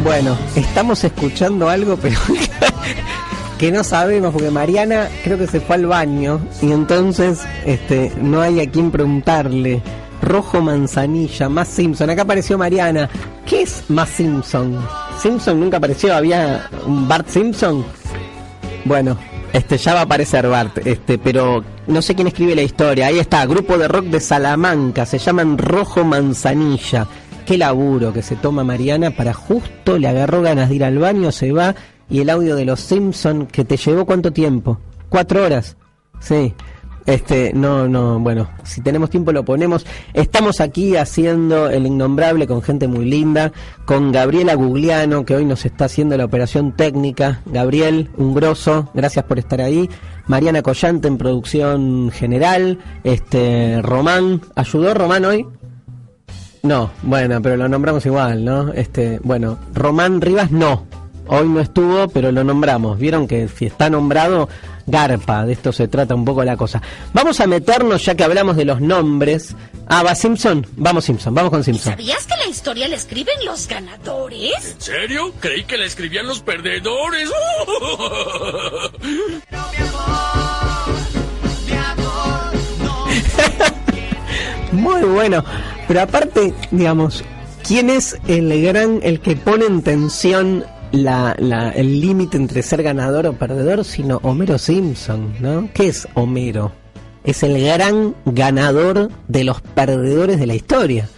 Bueno, estamos escuchando algo, pero que no sabemos, porque Mariana creo que se fue al baño y entonces no hay a quien preguntarle. Rojo Manzanilla, más Simpson. Acá apareció Mariana. ¿Qué es más Simpson? Simpson nunca apareció. ¿Había un Bart Simpson? Bueno, ya va a aparecer Bart, pero no sé quién escribe la historia. Ahí está, grupo de rock de Salamanca, se llaman Rojo Manzanilla. Qué laburo que se toma Mariana para justo le agarró ganas de ir al baño, se va, y el audio de los Simpson, que te llevó ¿cuánto tiempo? 4 horas. Sí. Bueno, si tenemos tiempo lo ponemos. Estamos aquí haciendo El Innombrable con gente muy linda, con Gabriela Gugliano, que hoy nos está haciendo la operación técnica. Gabriel, un grosso, gracias por estar ahí. Mariana Collante en producción general. Román, ¿ayudó Román hoy? No, bueno, pero lo nombramos igual, ¿no? Bueno, Román Rivas no. Hoy no estuvo, pero lo nombramos. Vieron que si está nombrado, garpa. De esto se trata un poco la cosa. Vamos a meternos, ya que hablamos de los nombres. Ah, ¿va Simpson? Vamos Simpson, vamos con Simpson. ¿Sabías que la historia la escriben los ganadores? ¿En serio? Creí que la escribían los perdedores. Muy bueno. Pero aparte, digamos, ¿quién es el que pone en tensión el límite entre ser ganador o perdedor? Sino Homero Simpson, ¿no? ¿Qué es Homero? Es el gran ganador de los perdedores de la historia.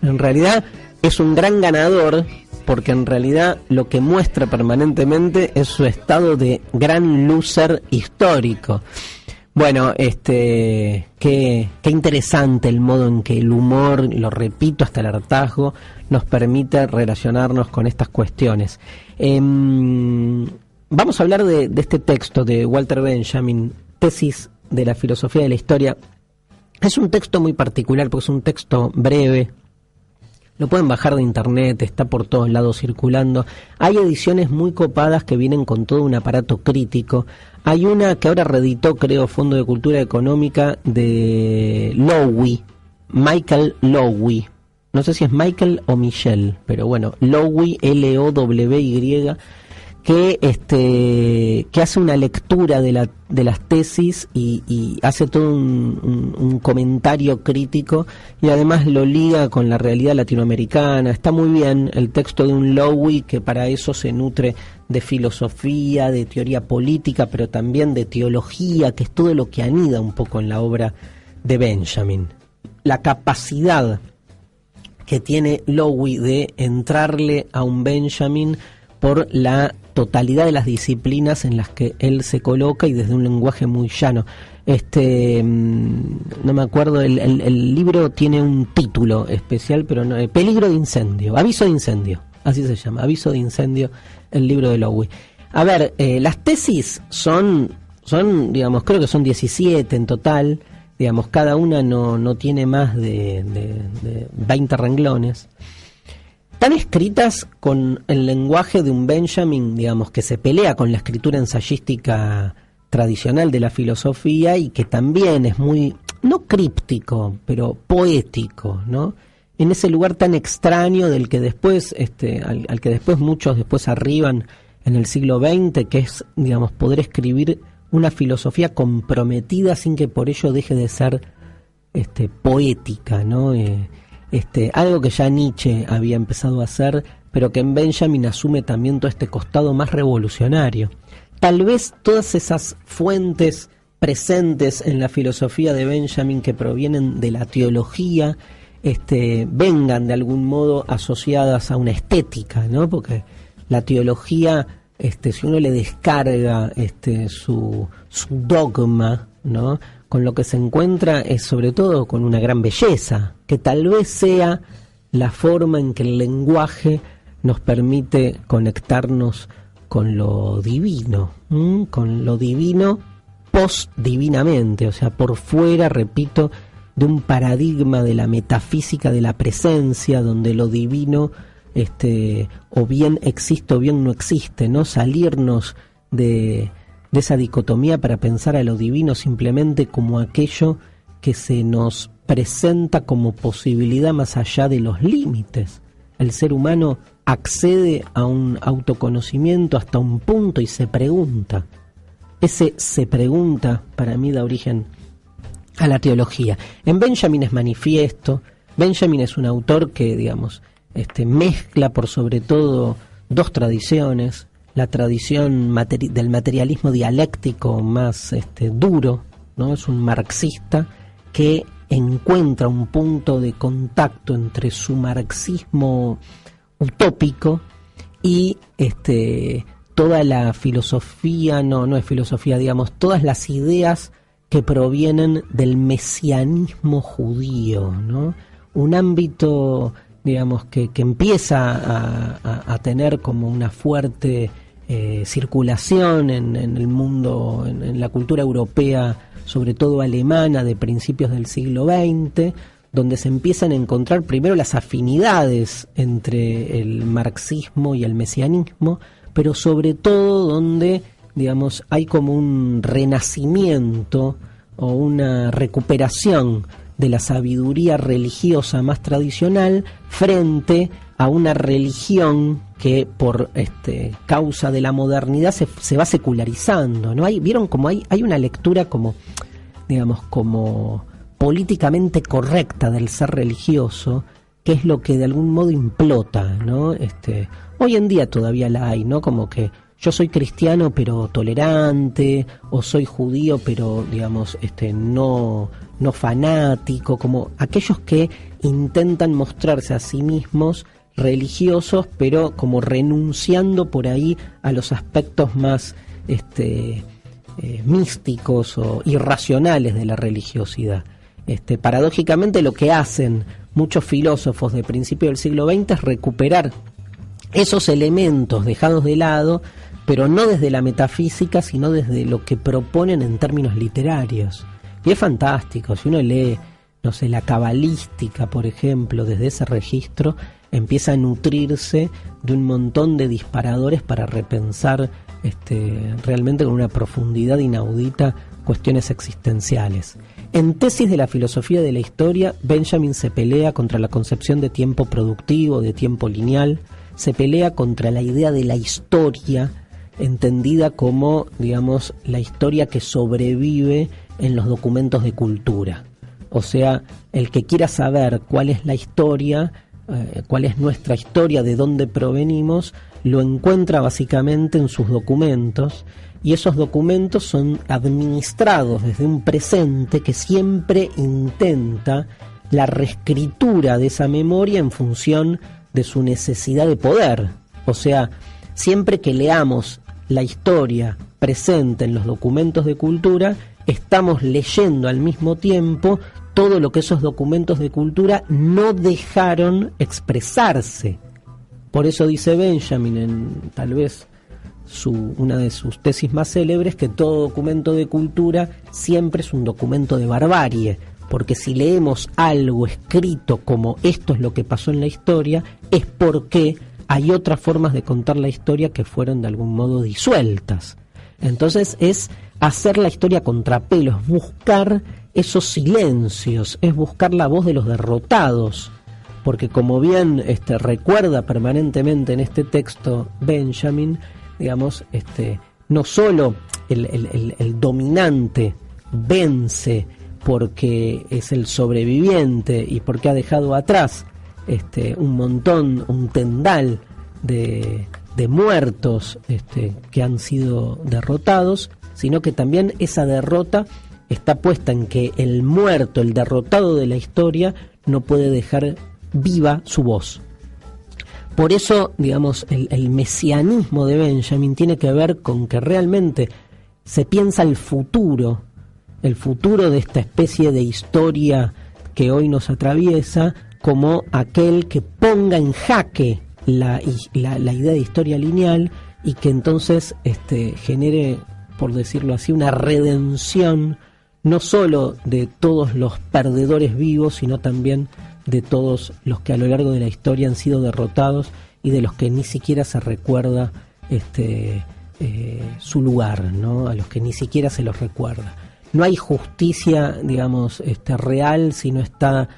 En realidad es un gran ganador porque en realidad lo que muestra permanentemente es su estado de gran loser histórico. Bueno, qué interesante el modo en que el humor, lo repito hasta el hartazgo, nos permite relacionarnos con estas cuestiones. Vamos a hablar de este texto de Walter Benjamin, Tesis de la filosofía de la historia. Es un texto muy particular porque es un texto breve. Lo pueden bajar de internet, está por todos lados circulando. Hay ediciones muy copadas que vienen con todo un aparato crítico. Hay una que ahora reeditó, creo, Fondo de Cultura Económica, de Lowy, Michael Lowy. No sé si es Michael o Michelle, pero bueno, Lowy, L-O-W-Y, que hace una lectura de las tesis y hace todo un comentario crítico y además lo liga con la realidad latinoamericana. Está muy bien el texto de un Lowy que para eso se nutre de filosofía, de teoría política, pero también de teología, que es todo lo que anida un poco en la obra de Benjamin. La capacidad que tiene Lowy de entrarle a un Benjamin por la totalidad de las disciplinas en las que él se coloca y desde un lenguaje muy llano. No me acuerdo, el libro tiene un título especial, pero no, Peligro de incendio, Aviso de incendio, así se llama, Aviso de incendio, el libro de Lowy. A ver, las tesis son, digamos, creo que son 17 en total, digamos, cada una no tiene más de 20 renglones. Están escritas con el lenguaje de un Benjamin, digamos, que se pelea con la escritura ensayística tradicional de la filosofía y que también es muy, no críptico, pero poético, ¿no? En ese lugar tan extraño del que después, al que después muchos después arriban en el siglo XX, que es, digamos, poder escribir una filosofía comprometida sin que por ello deje de ser poética, ¿no? Algo que ya Nietzsche había empezado a hacer, pero que en Benjamin asume también todo este costado más revolucionario. Tal vez todas esas fuentes presentes en la filosofía de Benjamin que provienen de la teología, vengan de algún modo asociadas a una estética, ¿no? Porque la teología, si uno le descarga su dogma, ¿no?, con lo que se encuentra es sobre todo con una gran belleza, que tal vez sea la forma en que el lenguaje nos permite conectarnos con lo divino, con lo divino post-divinamente, o sea, por fuera, repito, de un paradigma de la metafísica de la presencia, donde lo divino o bien existe o bien no existe, ¿no? Salirnos de esa dicotomía para pensar a lo divino simplemente como aquello que se nos presenta como posibilidad más allá de los límites. El ser humano accede a un autoconocimiento hasta un punto y se pregunta. Ese se pregunta para mí da origen a la teología. En Benjamin es manifiesto. Benjamin es un autor que, digamos, mezcla por sobre todo dos tradiciones: la tradición del materialismo dialéctico más duro, ¿no? Es un marxista que encuentra un punto de contacto entre su marxismo utópico y toda la filosofía, no es filosofía, digamos, todas las ideas que provienen del mesianismo judío, ¿no? Un ámbito, digamos, que empieza a tener como una fuerte circulación en el mundo, en la cultura europea, sobre todo alemana, de principios del siglo XX, donde se empiezan a encontrar primero las afinidades entre el marxismo y el mesianismo, pero sobre todo donde, digamos, hay como un renacimiento o una recuperación de la sabiduría religiosa más tradicional frente a una religión que por causa de la modernidad se va secularizando, ¿no? Vieron como hay una lectura como, digamos, como políticamente correcta del ser religioso, que es lo que de algún modo implota, ¿no? Hoy en día todavía la hay, ¿no? Como que yo soy cristiano pero tolerante, o soy judío pero, digamos, no fanático, como aquellos que intentan mostrarse a sí mismos religiosos, pero como renunciando por ahí a los aspectos más místicos o irracionales de la religiosidad. Paradójicamente lo que hacen muchos filósofos de principio del siglo XX es recuperar esos elementos dejados de lado, pero no desde la metafísica, sino desde lo que proponen en términos literarios. Y es fantástico, si uno lee, no sé, la cabalística, por ejemplo, desde ese registro, empieza a nutrirse de un montón de disparadores para repensar realmente con una profundidad inaudita cuestiones existenciales. En Tesis de la filosofía de la historia, Benjamin se pelea contra la concepción de tiempo productivo, de tiempo lineal, se pelea contra la idea de la historia, entendida como, digamos, la historia que sobrevive en los documentos de cultura. O sea, el que quiera saber cuál es la historia, cuál es nuestra historia, de dónde provenimos, lo encuentra básicamente en sus documentos, y esos documentos son administrados desde un presente que siempre intenta la reescritura de esa memoria en función de su necesidad de poder. O sea, siempre que leamos la historia presente en los documentos de cultura, estamos leyendo al mismo tiempo todo lo que esos documentos de cultura no dejaron expresarse. Por eso dice Benjamin, en tal vez una de sus tesis más célebres, que todo documento de cultura siempre es un documento de barbarie, porque si leemos algo escrito como esto es lo que pasó en la historia, es porque hay otras formas de contar la historia que fueron de algún modo disueltas. Entonces es hacer la historia contrapelo, es buscar esos silencios, es buscar la voz de los derrotados, porque como bien recuerda permanentemente en este texto Benjamin, digamos, no solo el dominante vence porque es el sobreviviente y porque ha dejado atrás un tendal de muertos que han sido derrotados, sino que también esa derrota está puesta en que el muerto, el derrotado de la historia, no puede dejar viva su voz. Por eso, digamos, el mesianismo de Benjamin tiene que ver con que realmente se piensa el futuro de esta especie de historia que hoy nos atraviesa, como aquel que ponga en jaque la idea de historia lineal, y que entonces genere, por decirlo así, una redención no solo de todos los perdedores vivos, sino también de todos los que a lo largo de la historia han sido derrotados y de los que ni siquiera se recuerda su lugar, ¿no? A los que ni siquiera se los recuerda. No hay justicia, digamos, real si no está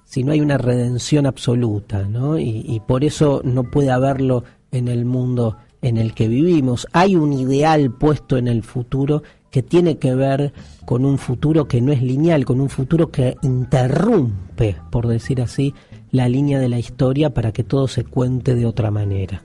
si no hay una redención absoluta, ¿no? Y por eso no puede haberlo en el mundo en el que vivimos. Hay un ideal puesto en el futuro que tiene que ver con un futuro que no es lineal, con un futuro que interrumpe, por decir así, la línea de la historia para que todo se cuente de otra manera.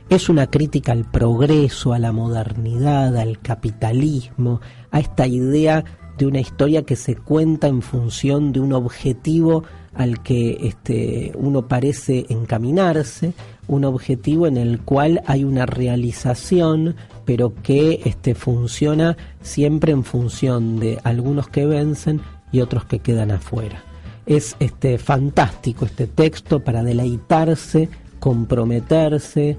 Es una crítica al progreso, a la modernidad, al capitalismo, a esta idea de una historia que se cuenta en función de un objetivo al que uno parece encaminarse, un objetivo en el cual hay una realización, pero que funciona siempre en función de algunos que vencen y otros que quedan afuera. Es fantástico este texto para deleitarse, comprometerse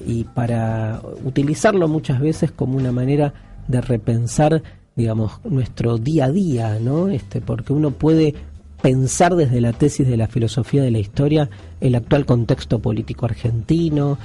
y para utilizarlo muchas veces como una manera de repensar, digamos, nuestro día a día, ¿no? Porque uno puede pensar desde la tesis de la filosofía de la historia el actual contexto político argentino,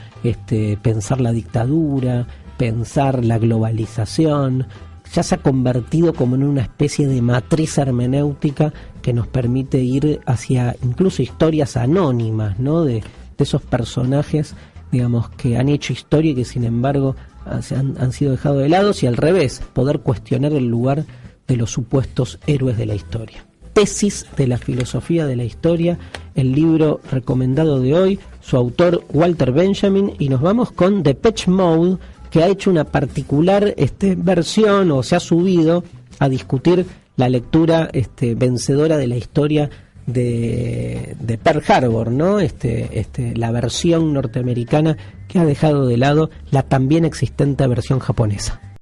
pensar la dictadura, pensar la globalización. Ya se ha convertido como en una especie de matriz hermenéutica que nos permite ir hacia incluso historias anónimas, ¿no? De esos personajes, digamos, que han hecho historia y que sin embargo han sido dejados de lado, y al revés, poder cuestionar el lugar de los supuestos héroes de la historia. Tesis de la filosofía de la historia, el libro recomendado de hoy, su autor Walter Benjamin, y nos vamos con Depeche Mode, que ha hecho una particular versión, o se ha subido a discutir la lectura vencedora de la historia de Pearl Harbor, ¿no? La versión norteamericana que ha dejado de lado la también existente versión japonesa.